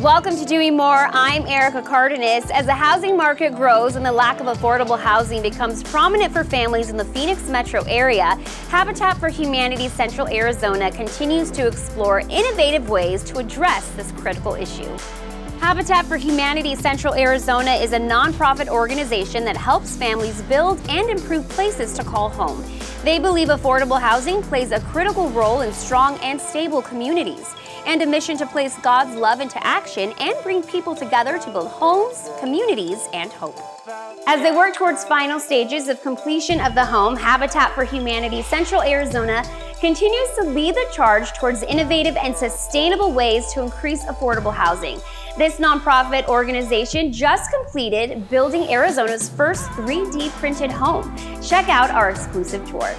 Welcome to Doing More. I'm Erica Cardenas. As the housing market grows and the lack of affordable housing becomes prominent for families in the Phoenix metro area, Habitat for Humanity Central Arizona continues to explore innovative ways to address this critical issue. Habitat for Humanity Central Arizona is a nonprofit organization that helps families build and improve places to call home. They believe affordable housing plays a critical role in strong and stable communities, and a mission to place God's love into action and bring people together to build homes, communities, and hope. As they work towards final stages of completion of the home, Habitat for Humanity Central Arizona continues to lead the charge towards innovative and sustainable ways to increase affordable housing. This nonprofit organization just completed building Arizona's first 3D printed home. Check out our exclusive tour.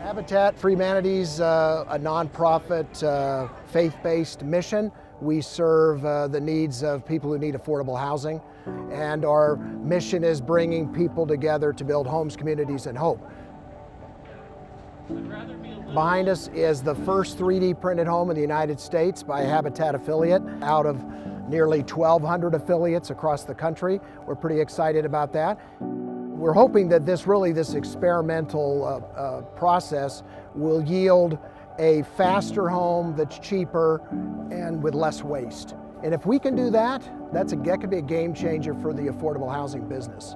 Habitat for Humanity's a nonprofit, faith-based mission. We serve the needs of people who need affordable housing, and our mission is bringing people together to build homes, communities, and hope. Behind us is the first 3D printed home in the United States by a Habitat affiliate out of nearly 1,200 affiliates across the country. We're pretty excited about that. We're hoping that this experimental process will yield a faster home that's cheaper and with less waste. And if we can do that, that could be a game changer for the affordable housing business.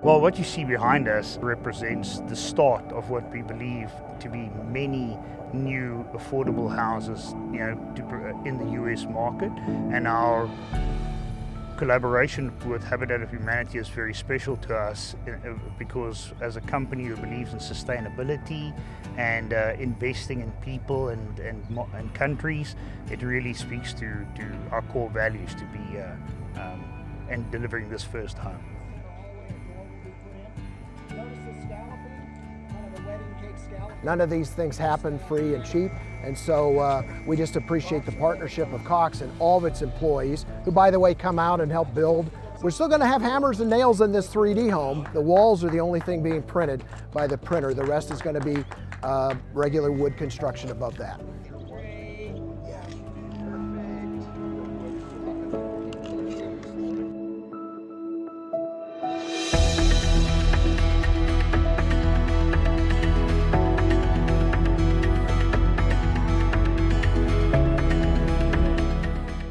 Well, what you see behind us represents the start of what we believe to be many new affordable houses, in the U.S. market, and our collaboration with Habitat for Humanity is very special to us because as a company who believes in sustainability and investing in people and countries, it really speaks to our core values to be and delivering this first home. None of these things happen free and cheap, and so we just appreciate the partnership of Cox and all of its employees, who, by the way, come out and help build. We're still going to have hammers and nails in this 3D home. The walls are the only thing being printed by the printer. The rest is going to be regular wood construction above that.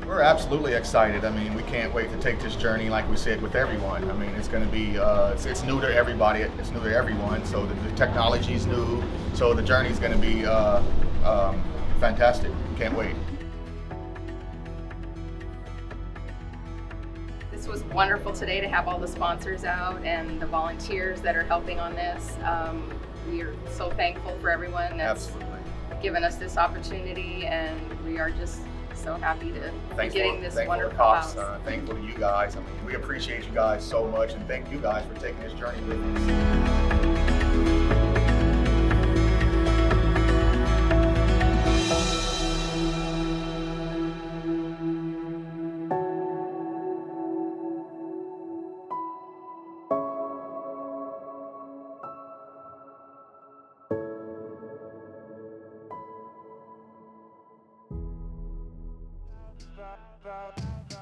We're absolutely excited. I mean, we can't wait to take this journey, like we said, with everyone. I mean, it's going to be, it's new to everybody, it's new to everyone, so the technology is new, so the journey is going to be fantastic. Can't wait. This was wonderful today to have all the sponsors out and the volunteers that are helping on this. We are so thankful for everyone that's given us this opportunity, and we are just so happy to be getting this wonderful house. Thankful to you guys. I mean, we appreciate you guys so much, and thank you guys for taking this journey with us.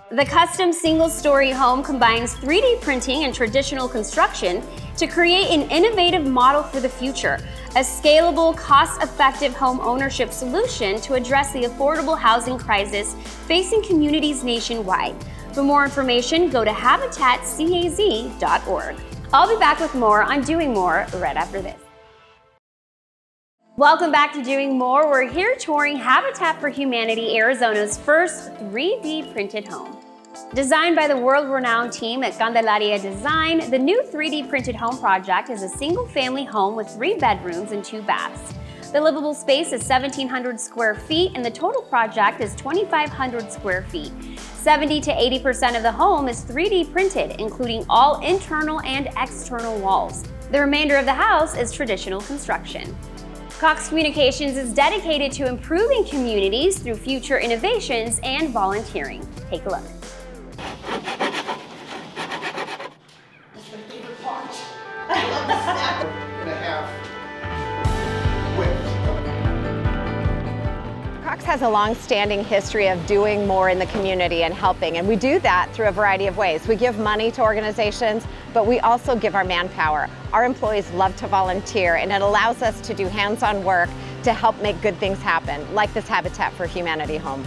The custom single-story home combines 3D printing and traditional construction to create an innovative model for the future, a scalable, cost-effective home ownership solution to address the affordable housing crisis facing communities nationwide. For more information, go to habitatcaz.org. I'll be back with more on Doing More right after this. Welcome back to Doing More. We're here touring Habitat for Humanity, Arizona's first 3D printed home. Designed by the world-renowned team at Candelaria Design, the new 3D printed home project is a single-family home with 3 bedrooms and 2 baths. The livable space is 1,700 square feet, and the total project is 2,500 square feet. 70 to 80% of the home is 3D printed, including all internal and external walls. The remainder of the house is traditional construction. Cox Communications is dedicated to improving communities through future innovations and volunteering. Take a look. That's my favorite part. I love the snap. We're gonna have Cox has a long-standing history of doing more in the community and helping, and we do that through a variety of ways. We give money to organizations, but we also give our manpower. Our employees love to volunteer, and it allows us to do hands-on work to help make good things happen, like this Habitat for Humanity home.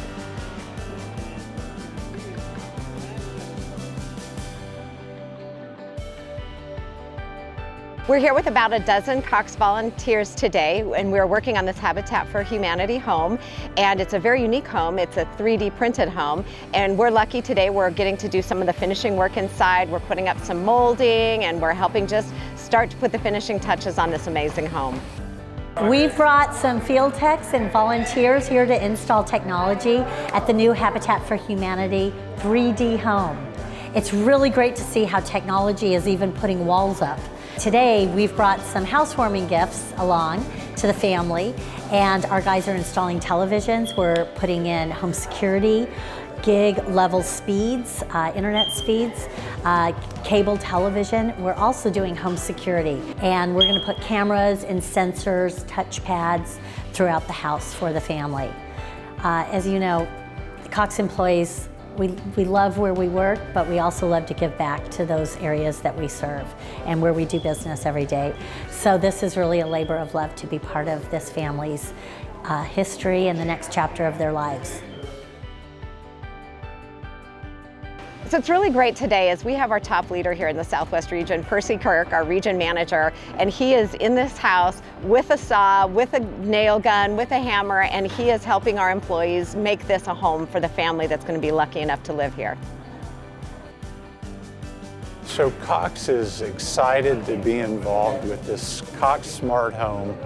We're here with about a dozen Cox volunteers today, and we're working on this Habitat for Humanity home. And it's a very unique home. It's a 3D printed home. And we're lucky today we're getting to do some of the finishing work inside. We're putting up some molding, and we're helping just start to put the finishing touches on this amazing home. We've brought some field techs and volunteers here to install technology at the new Habitat for Humanity 3D home. It's really great to see how technology is even putting walls up. Today, we've brought some housewarming gifts along to the family, and our guys are installing televisions. We're putting in home security, gig level speeds, internet speeds, cable television. We're also doing home security, and we're gonna put cameras and sensors, touch pads throughout the house for the family. As you know, the Cox employees, we love where we work, but we also love to give back to those areas that we serve and where we do business every day. So this is really a labor of love to be part of this family's history and the next chapter of their lives. So it's really great today as we have our top leader here in the Southwest region, Percy Kirk, our region manager, and he is in this house with a saw, with a nail gun, with a hammer, and he is helping our employees make this a home for the family that's going to be lucky enough to live here. So Cox is excited to be involved with this Cox Smart Home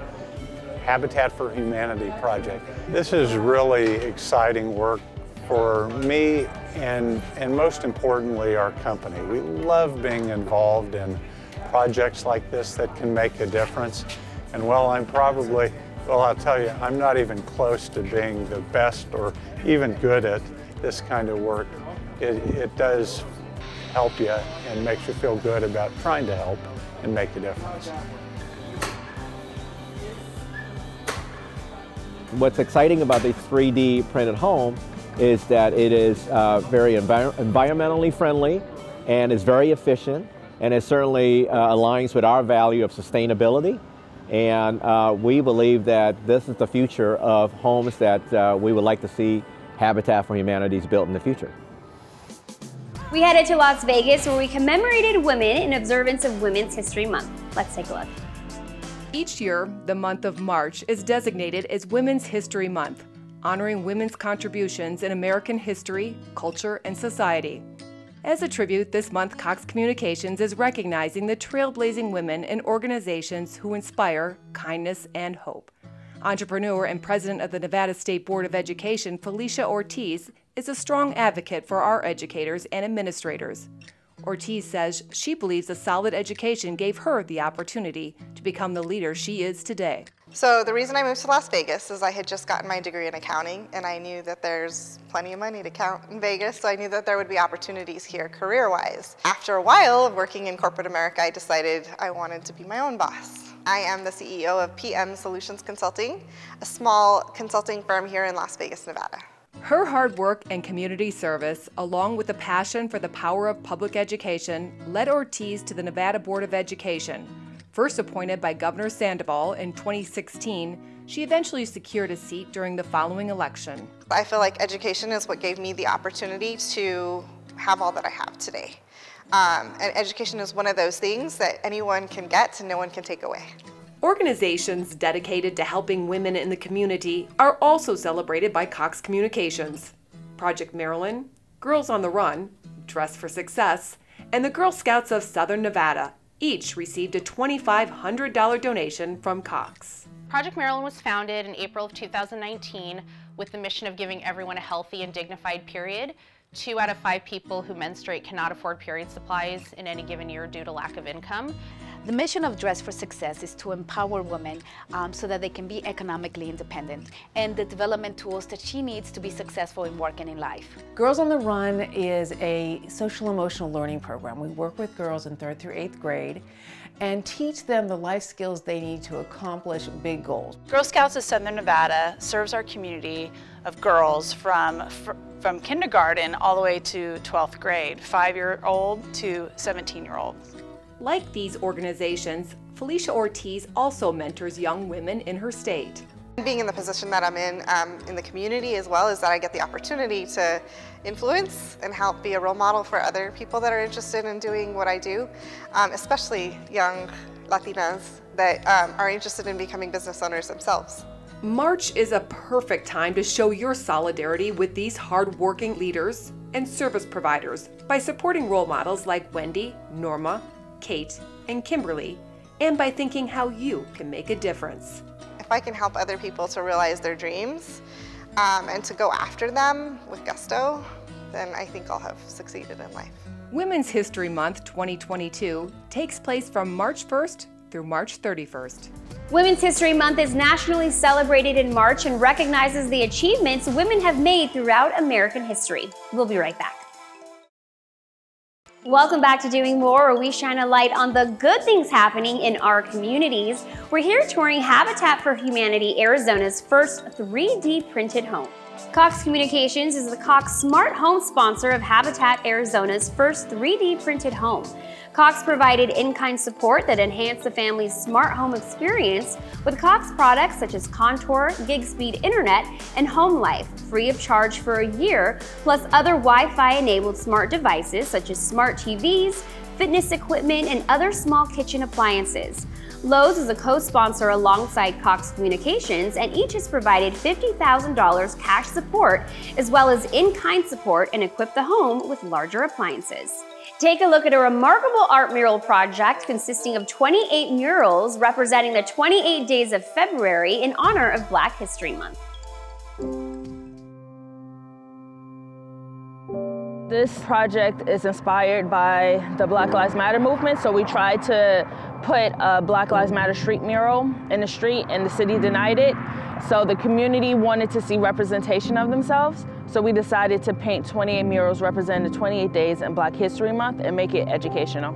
Habitat for Humanity project. This is really exciting work for me and most importantly our company. We love being involved in projects like this that can make a difference. And while I'll tell you, I'm not even close to being the best or even good at this kind of work. It does help you and makes you feel good about trying to help and make a difference. What's exciting about this 3D printed home is that it is very environmentally friendly and is very efficient, and it certainly aligns with our value of sustainability. And we believe that this is the future of homes that we would like to see Habitat for Humanity built in the future. We headed to Las Vegas where we commemorated women in observance of Women's History Month. Let's take a look. Each year, the month of March is designated as Women's History Month, honoring women's contributions in American history, culture, and society. As a tribute, this month Cox Communications is recognizing the trailblazing women and organizations who inspire kindness and hope. Entrepreneur and president of the Nevada State Board of Education, Felicia Ortiz, is a strong advocate for our educators and administrators. Ortiz says she believes a solid education gave her the opportunity to become the leader she is today. So the reason I moved to Las Vegas is I had just gotten my degree in accounting, and I knew that there's plenty of money to count in Vegas, so I knew that there would be opportunities here career-wise. After a while of working in corporate America, I decided I wanted to be my own boss. I am the CEO of PM Solutions Consulting, a small consulting firm here in Las Vegas, Nevada. Her hard work and community service, along with a passion for the power of public education, led Ortiz to the Nevada Board of Education. First appointed by Governor Sandoval in 2016, she eventually secured a seat during the following election. I feel like education is what gave me the opportunity to have all that I have today. And education is one of those things that anyone can get and no one can take away. Organizations dedicated to helping women in the community are also celebrated by Cox Communications. Project Maryland, Girls on the Run, Dress for Success, and the Girl Scouts of Southern Nevada each received a $2,500 donation from Cox. Project Maryland was founded in April of 2019 with the mission of giving everyone a healthy and dignified period. 2 out of 5 people who menstruate cannot afford period supplies in any given year due to lack of income. The mission of Dress for Success is to empower women so that they can be economically independent and the development tools that she needs to be successful in work and in life. Girls on the Run is a social emotional learning program. We work with girls in 3rd through 8th grade and teach them the life skills they need to accomplish big goals. Girl Scouts of Southern Nevada serves our community of girls from kindergarten all the way to 12th grade, 5-year-old to 17-year-olds. Like these organizations, Felicia Ortiz also mentors young women in her state. Being in the position that I'm in the community as well, is that I get the opportunity to influence and help be a role model for other people that are interested in doing what I do, especially young Latinas that are interested in becoming business owners themselves. March is a perfect time to show your solidarity with these hardworking leaders and service providers by supporting role models like Wendy, Norma, Kate, and Kimberly, and by thinking how you can make a difference. If I can help other people to realize their dreams and to go after them with gusto, then I think I'll have succeeded in life. Women's History Month 2022 takes place from March 1st through March 31st. Women's History Month is nationally celebrated in March and recognizes the achievements women have made throughout American history. We'll be right back. Welcome back to Doing More, where we shine a light on the good things happening in our communities. We're here touring Habitat for Humanity, Arizona's first 3D printed home. Cox Communications is the Cox Smart Home sponsor of Habitat Arizona's first 3D printed home. Cox provided in-kind support that enhanced the family's smart home experience with Cox products such as Contour, Gig Speed Internet, and Home Life, free of charge for a year, plus other Wi-Fi enabled smart devices such as smart TVs, fitness equipment, and other small kitchen appliances. Lowe's is a co-sponsor alongside Cox Communications, and each has provided $50,000 cash support as well as in-kind support and equipped the home with larger appliances. Take a look at a remarkable art mural project consisting of 28 murals representing the 28 days of February in honor of Black History Month. This project is inspired by the Black Lives Matter movement, so we tried to put a Black Lives Matter street mural in the street, and the city denied it. So the community wanted to see representation of themselves, so we decided to paint 28 murals representing the 28 days in Black History Month and make it educational.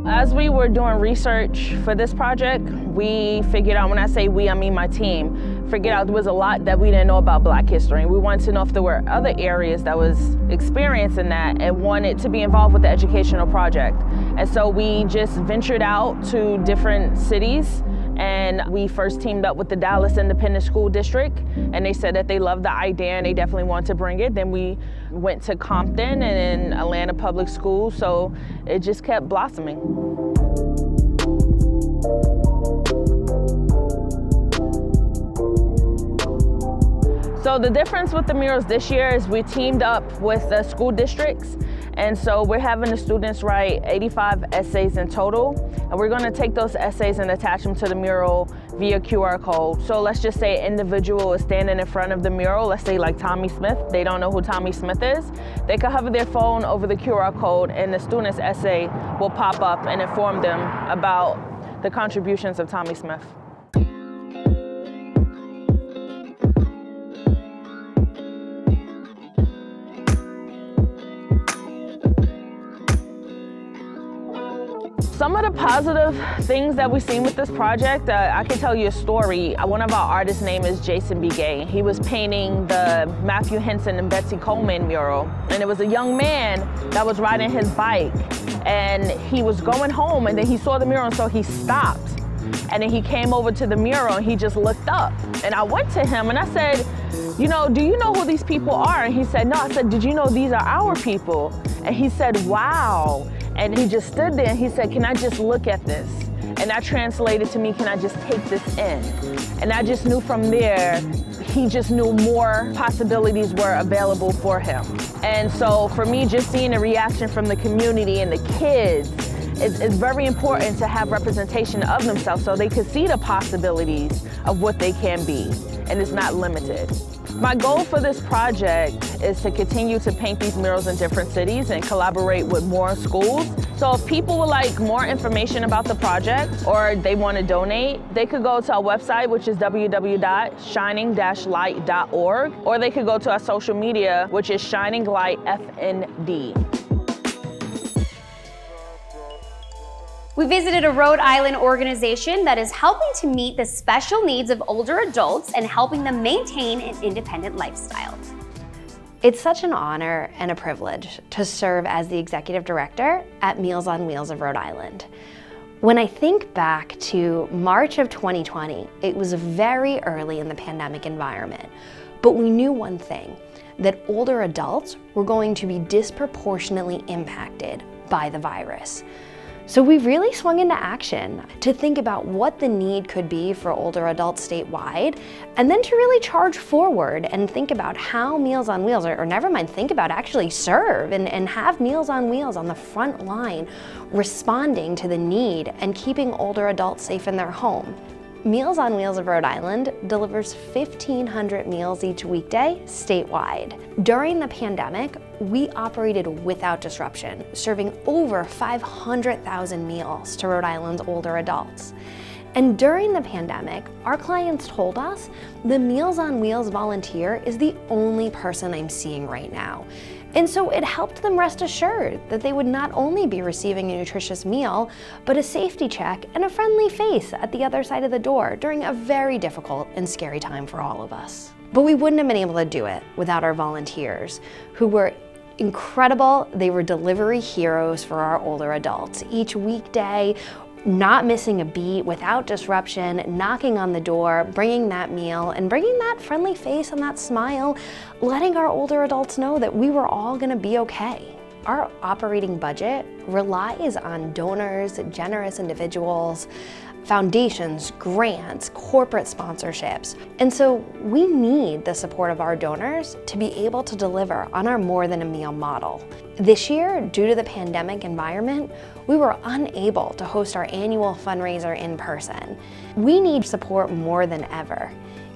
As we were doing research for this project, we figured out, when I say we, I mean my team, figured out there was a lot that we didn't know about Black history. We wanted to know if there were other areas that was experiencing that and wanted to be involved with the educational project. And so we just ventured out to different cities, and we first teamed up with the Dallas Independent School District, and they said that they loved the idea and they definitely wanted to bring it. Then we went to Compton and then Atlanta Public Schools, so it just kept blossoming. So the difference with the murals this year is we teamed up with the school districts, and so we're having the students write 85 essays in total, and we're going to take those essays and attach them to the mural via QR code. So let's just say an individual is standing in front of the mural, let's say like Tommy Smith, they don't know who Tommy Smith is. They can hover their phone over the QR code and the student's essay will pop up and inform them about the contributions of Tommy Smith. Some of the positive things that we've seen with this project, I can tell you a story. One of our artists' name is Jason B. Gay. He was painting the Matthew Henson and Betsy Coleman mural, and it was a young man that was riding his bike, and he was going home, and then he saw the mural, and so he stopped. And then he came over to the mural, and he just looked up. And I went to him, and I said, you know, do you know who these people are? And he said, no. I said, did you know these are our people? And he said, wow. And he just stood there and he said, can I just look at this? And that translated to me, can I just take this in? And I just knew from there, he just knew more possibilities were available for him. And so for me, just seeing a reaction from the community and the kids, it's very important to have representation of themselves so they can see the possibilities of what they can be, and it's not limited. My goal for this project is to continue to paint these murals in different cities and collaborate with more schools. So if people would like more information about the project or they want to donate, they could go to our website, which is www.shining-light.org, or they could go to our social media, which is Shining Light FND. We visited a Rhode Island organization that is helping to meet the special needs of older adults and helping them maintain an independent lifestyle. It's such an honor and a privilege to serve as the executive director at Meals on Wheels of Rhode Island. When I think back to March of 2020, it was very early in the pandemic environment, but we knew one thing, that older adults were going to be disproportionately impacted by the virus. So we really swung into action to think about what the need could be for older adults statewide, and then to really charge forward and think about how Meals on Wheels, or never mind think about, actually serve and have Meals on Wheels on the front line, responding to the need and keeping older adults safe in their home. Meals on Wheels of Rhode Island delivers 1,500 meals each weekday statewide. During the pandemic, we operated without disruption, serving over 500,000 meals to Rhode Island's older adults. And during the pandemic, our clients told us the Meals on Wheels volunteer is the only person I'm seeing right now. And so it helped them rest assured that they would not only be receiving a nutritious meal, but a safety check and a friendly face at the other side of the door during a very difficult and scary time for all of us. But we wouldn't have been able to do it without our volunteers, who were incredible. They were delivery heroes for our older adults. Each weekday, not missing a beat, without disruption, knocking on the door, bringing that meal, and bringing that friendly face and that smile, letting our older adults know that we were all gonna be okay. Our operating budget relies on donors, generous individuals, foundations, grants, corporate sponsorships. And so we need the support of our donors to be able to deliver on our more than a meal model. This year, due to the pandemic environment, we were unable to host our annual fundraiser in person. We need support more than ever.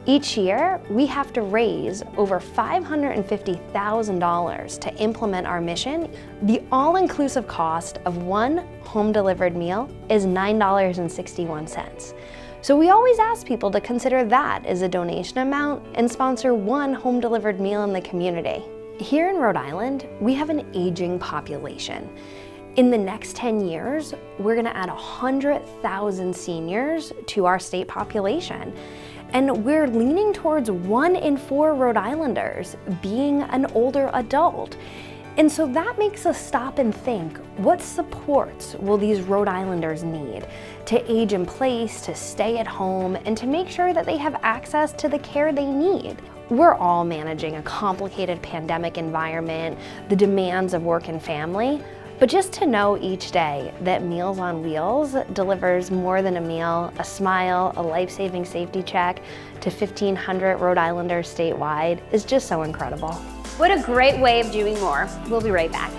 Each year, we have to raise over $550,000 to implement our mission. The all-inclusive cost of one home-delivered meal is $9.61. So we always ask people to consider that as a donation amount and sponsor one home-delivered meal in the community. Here in Rhode Island, we have an aging population. In the next 10 years, we're gonna add 100,000 seniors to our state population. And we're leaning towards 1 in 4 Rhode Islanders being an older adult. And so that makes us stop and think, what supports will these Rhode Islanders need to age in place, to stay at home, and to make sure that they have access to the care they need? We're all managing a complicated pandemic environment, the demands of work and family, but just to know each day that Meals on Wheels delivers more than a meal, a smile, a life-saving safety check to 1,500 Rhode Islanders statewide is just so incredible. What a great way of doing more. We'll be right back.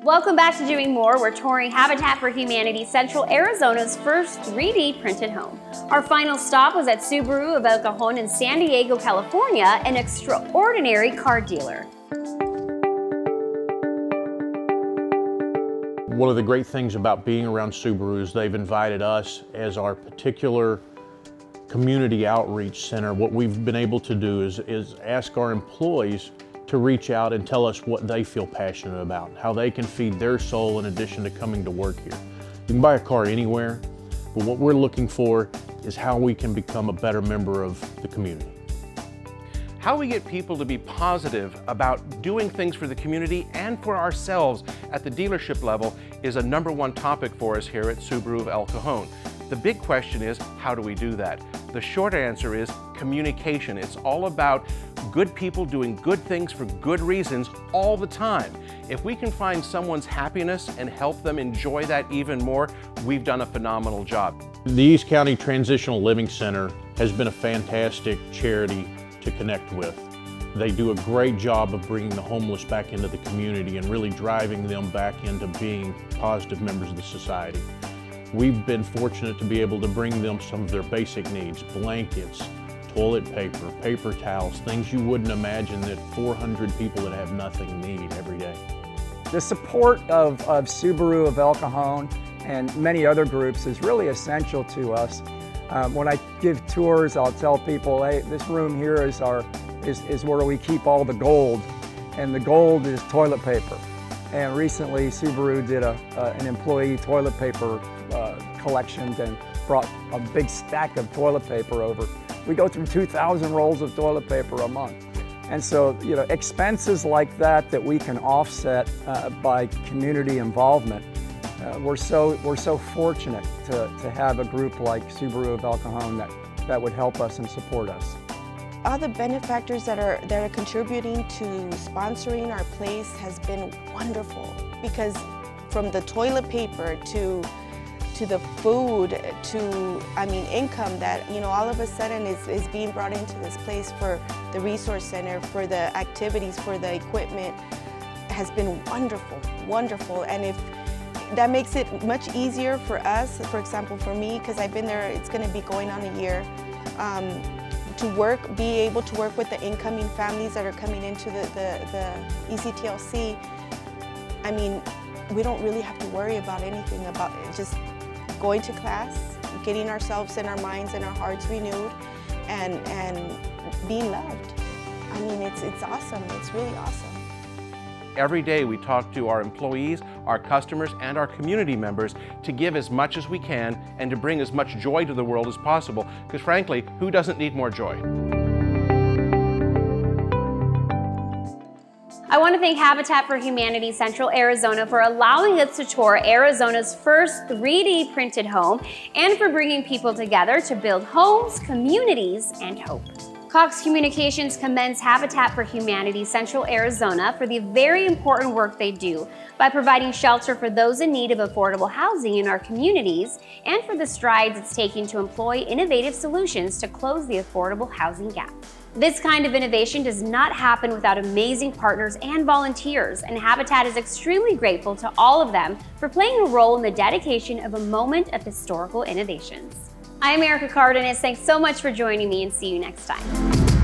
Welcome back to Doing More. We're touring Habitat for Humanity Central Arizona's first 3D printed home. Our final stop was at Subaru of El Cajon in San Diego, California, an extraordinary car dealer. One of the great things about being around Subaru is they've invited us as our particular community outreach center. What we've been able to do is ask our employees to reach out and tell us what they feel passionate about, how they can feed their soul in addition to coming to work here. You can buy a car anywhere, but what we're looking for is how we can become a better member of the community. How we get people to be positive about doing things for the community and for ourselves at the dealership level is a #1 topic for us here at Subaru of El Cajon. The big question is, how do we do that? The short answer is communication. It's all about good people doing good things for good reasons all the time. If we can find someone's happiness and help them enjoy that even more, we've done a phenomenal job. The East County Transitional Living Center has been a fantastic charity to connect with. They do a great job of bringing the homeless back into the community and really driving them back into being positive members of the society. We've been fortunate to be able to bring them some of their basic needs, blankets, toilet paper, paper towels, things you wouldn't imagine that 400 people that have nothing need every day. The support of Subaru of El Cajon and many other groups is really essential to us. When I give tours, I'll tell people, hey, this room here is where we keep all the gold, and the gold is toilet paper. And recently, Subaru did an employee toilet paper collection and brought a big stack of toilet paper over. We go through 2,000 rolls of toilet paper a month. And so, you know, expenses like that we can offset by community involvement. We're so fortunate to have a group like Subaru of El Cajon that would help us and support us. All the benefactors that are contributing to sponsoring our place has been wonderful, because from the toilet paper to the food to, I mean, income that, you know, all of a sudden is being brought into this place for the resource center, for the activities, for the equipment, has been wonderful, wonderful. And if that makes it much easier for us, for example, for me, because I've been there, it's going to be going on a year, to be able to work with the incoming families that are coming into the ECTLC. I mean, we don't really have to worry about anything, about just going to class, getting ourselves and our minds and our hearts renewed, and being loved. I mean, it's awesome. It's really awesome. Every day we talk to our employees, our customers, and our community members to give as much as we can and to bring as much joy to the world as possible, because frankly, who doesn't need more joy? I want to thank Habitat for Humanity Central Arizona for allowing us to tour Arizona's first 3D printed home and for bringing people together to build homes, communities, and hope. Cox Communications commends Habitat for Humanity Central Arizona for the very important work they do by providing shelter for those in need of affordable housing in our communities and for the strides it's taking to employ innovative solutions to close the affordable housing gap. This kind of innovation does not happen without amazing partners and volunteers, and Habitat is extremely grateful to all of them for playing a role in the dedication of a moment of historical innovations. I'm Erica Cardenas. Thanks so much for joining me, and see you next time.